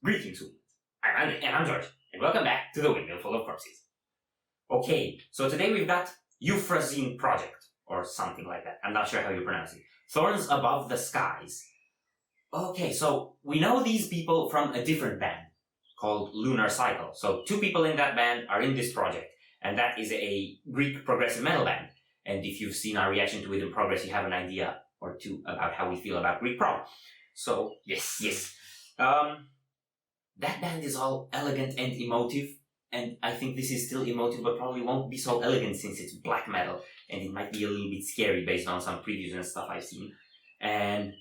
Greetings, humans. I'm Andy, and I'm George, and welcome back to the Windmill Full of Corpses. Okay, so today we've got Euphrosyne project, or something like that. I'm not sure how you pronounce it. Thorns above the skies. Okay, so we know these people from a different band called Lunar Cycle. So two people in that band are in this project, and that is a Greek progressive metal band. And if you've seen our reaction to It in Progress, you have an idea or two about how we feel about Greek prog. So, yes. That band is all elegant and emotive, and I think this is still emotive, but probably won't be so elegant since it's black metal, and it might be a little bit scary based on some previews and stuff I've seen. And,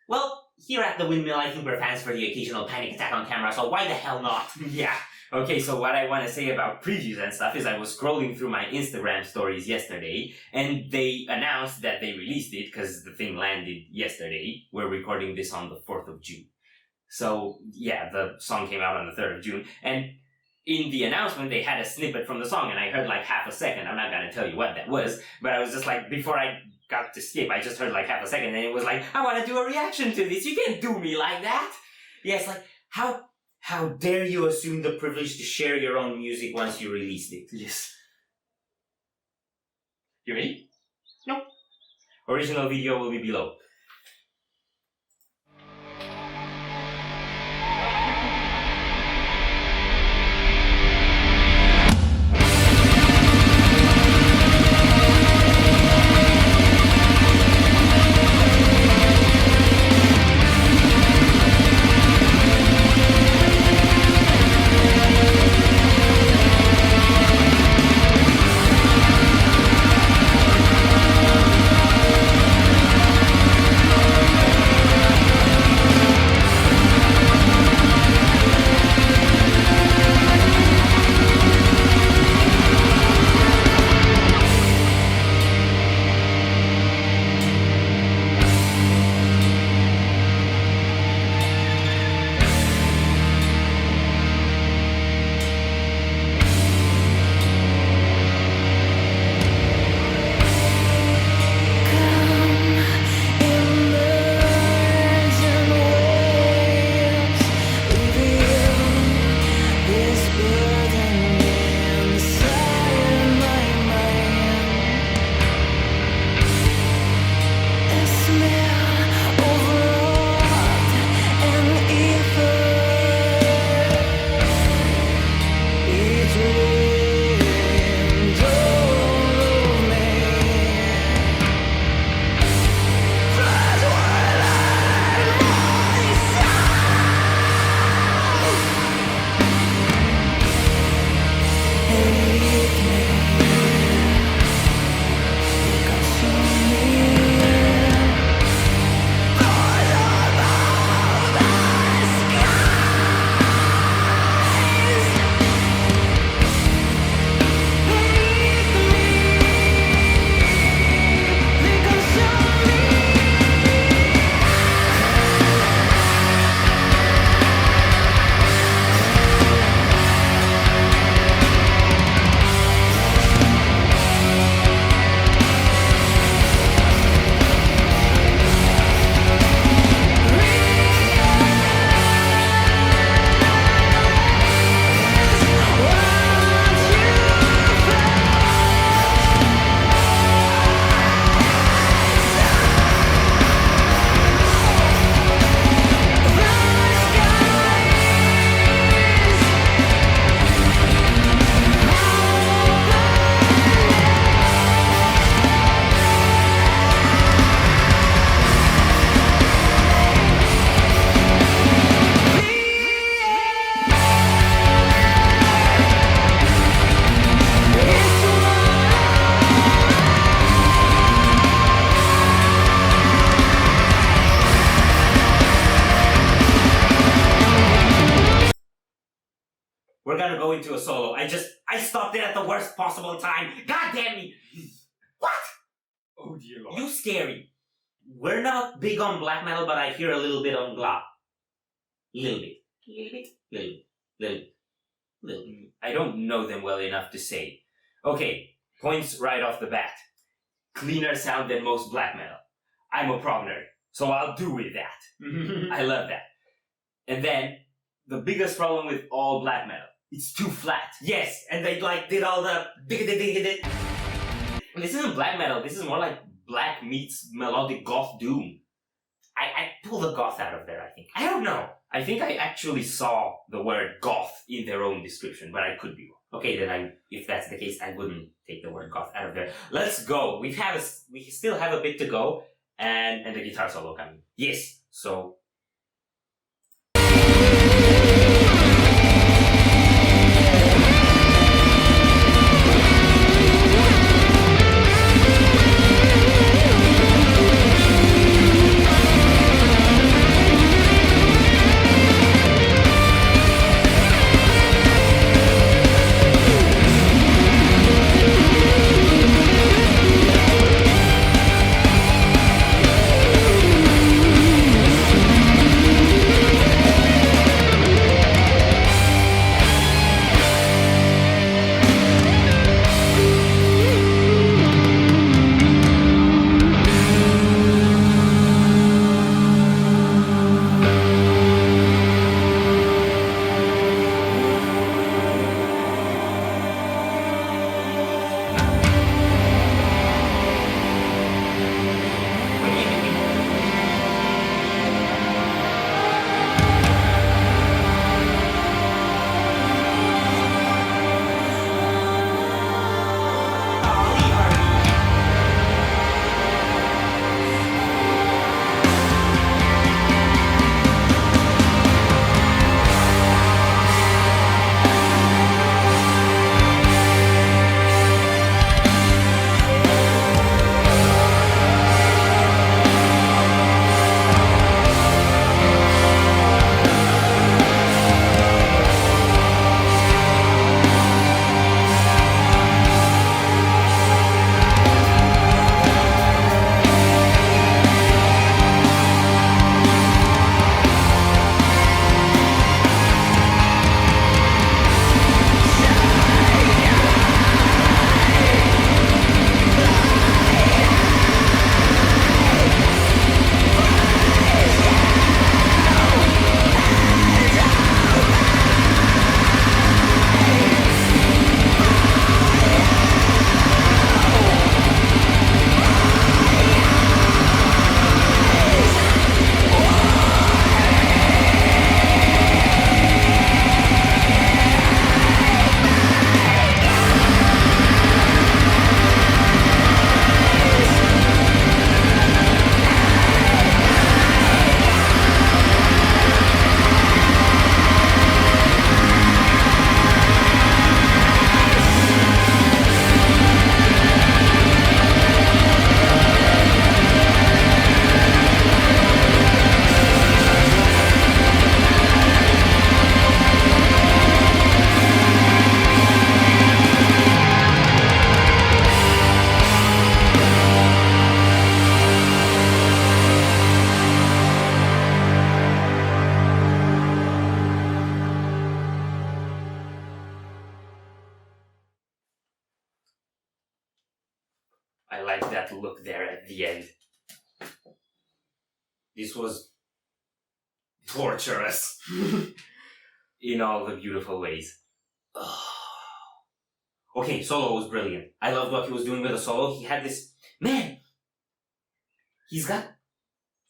well, here at the Windmill, I think we're fans for the occasional panic attack on camera, so why the hell not? Yeah. Okay, so what I want to say about previews and stuff is I was scrolling through my Instagram stories yesterday, and they announced that they released it, because the thing landed yesterday. We're recording this on the 4th of June. So, yeah, the song came out on the 3rd of June, and in the announcement, they had a snippet from the song, and I heard like half a second. I'm not going to tell you what that was, but I was just like, before I got to skip, I just heard like half a second, and it was like, I want to do a reaction to this. You can't do me like that. Yes, like, how dare you assume the privilege to share your own music once you released it? Yes. You ready? No. Original video will be below. We're gonna go into a solo. I stopped it at the worst possible time. God damn me! What? Oh dear Lord. You scary. We're not big on black metal, but I hear a little bit on gla. Little bit. I don't know them well enough to say. Okay, points right off the bat. Cleaner sound than most black metal. I'm a prog nerd, so I'll do with that. I love that. And then, the biggest problem with all black metal. It's too flat. Yes, and they like did all the dig. This isn't black metal. This is more like black meets melodic goth doom. I pull the goth out of there, I think. I don't know. I think I actually saw the word goth in their own description, but I could be wrong. Okay, then if that's the case, I wouldn't take the word goth out of there. Let's go. We still have a bit to go, and the guitar solo coming. Yes, So. I like that look there at the end. This was torturous in all the beautiful ways. Okay, solo was brilliant. I loved what he was doing with the solo. He had this, man, he's got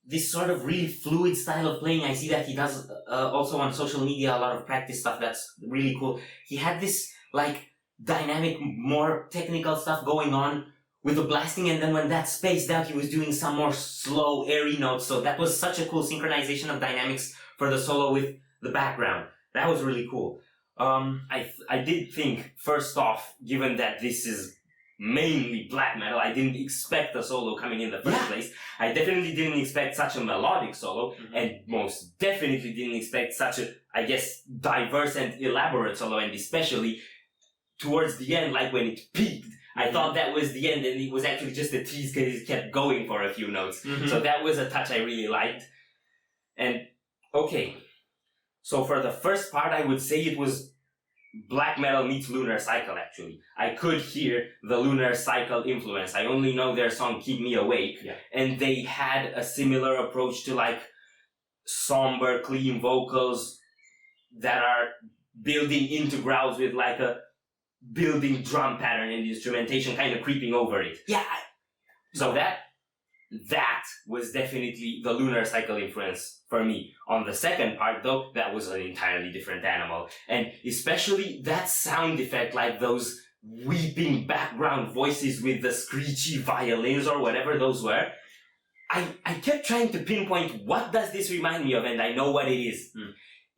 this sort of really fluid style of playing. I see that he does also on social media a lot of practice stuff that's really cool. He had this like dynamic, more technical stuff going on with the blasting, and then when that spaced out, he was doing some more slow, airy notes. So that was such a cool synchronization of dynamics for the solo with the background. That was really cool. I did think, first off, given that this is mainly black metal, I didn't expect the solo coming in the first place. I definitely didn't expect such a melodic solo, and most definitely didn't expect such a, I guess, diverse and elaborate solo, and especially towards the end, like when it peaked. I thought that was the end, and it was actually just a tease because it kept going for a few notes. So that was a touch I really liked. And, okay, so for the first part, I would say it was black metal meets Lunar Cycle, actually. I could hear the Lunar Cycle influence. I only know their song Keep Me Awake. And they had a similar approach to, like, somber, clean vocals, that are building into growls with like a building drum pattern and the instrumentation kind of creeping over it. Yeah. So that was definitely the lunar cycle influence for me. On the second part though, that was an entirely different animal. And especially that sound effect, like those weeping background voices with the screechy violins or whatever those were. I kept trying to pinpoint what does this remind me of, and I know what it is.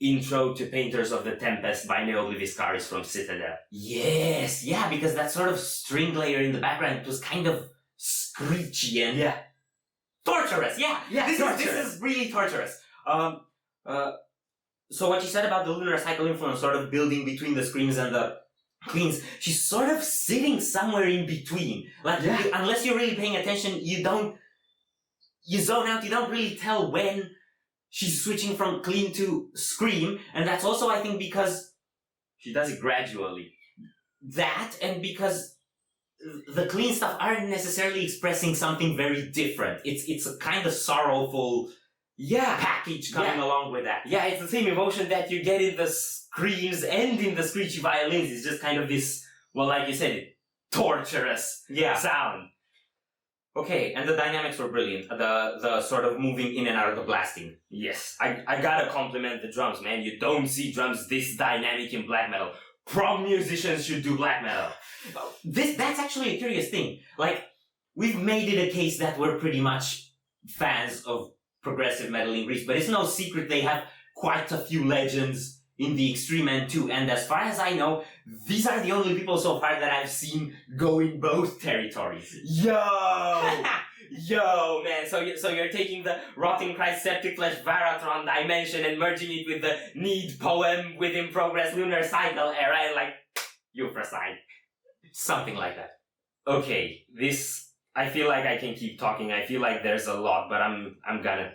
Intro to Painters of the Tempest by Neobliviscaris from Citadel. Yes, yeah, because that sort of string layer in the background was kind of screechy and torturous. Yeah, this is really torturous. So what you said about the lunar cycle influence sort of building between the screams and the cleans, she's sort of sitting somewhere in between. Like, unless you're really paying attention, you zone out, you don't really tell when she's switching from clean to scream, and that's also, I think, because she does it gradually. That, and because the clean stuff aren't necessarily expressing something very different. It's a kind of sorrowful package coming along with that. Yeah, it's the same emotion that you get in the screams and in the screechy violins. It's just kind of this, well, like you said, torturous sound. Okay, and the dynamics were brilliant. The sort of moving in and out of the blasting. Yes, I gotta compliment the drums, man. You don't see drums this dynamic in black metal. Prom musicians should do black metal. That's actually a curious thing. Like, we've made it a case that we're pretty much fans of progressive metal in Greece, but it's no secret they have quite a few legends in the extreme end too, and as far as I know, these are the only people so far that I've seen go in both territories. Yo, man, so you're taking the Rotting Christ Septic Flesh Varatron dimension and merging it with the Need poem within Progress Lunar Cycle era and like, Euphrosyne. Something like that. Okay, I feel like I can keep talking. I feel like there's a lot, but I'm gonna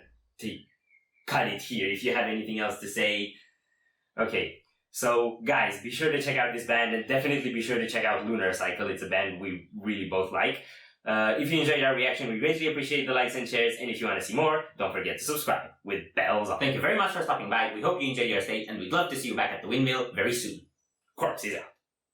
cut it here. If you have anything else to say. Okay, so guys, be sure to check out this band and definitely be sure to check out Lunar Cycle. It's a band we really both like. If you enjoyed our reaction, we greatly appreciate the likes and shares, and if you want to see more, don't forget to subscribe with bells on. Thank you very much for stopping by. We hope you enjoyed your stay, and we'd love to see you back at the windmill very soon. Corpse is out.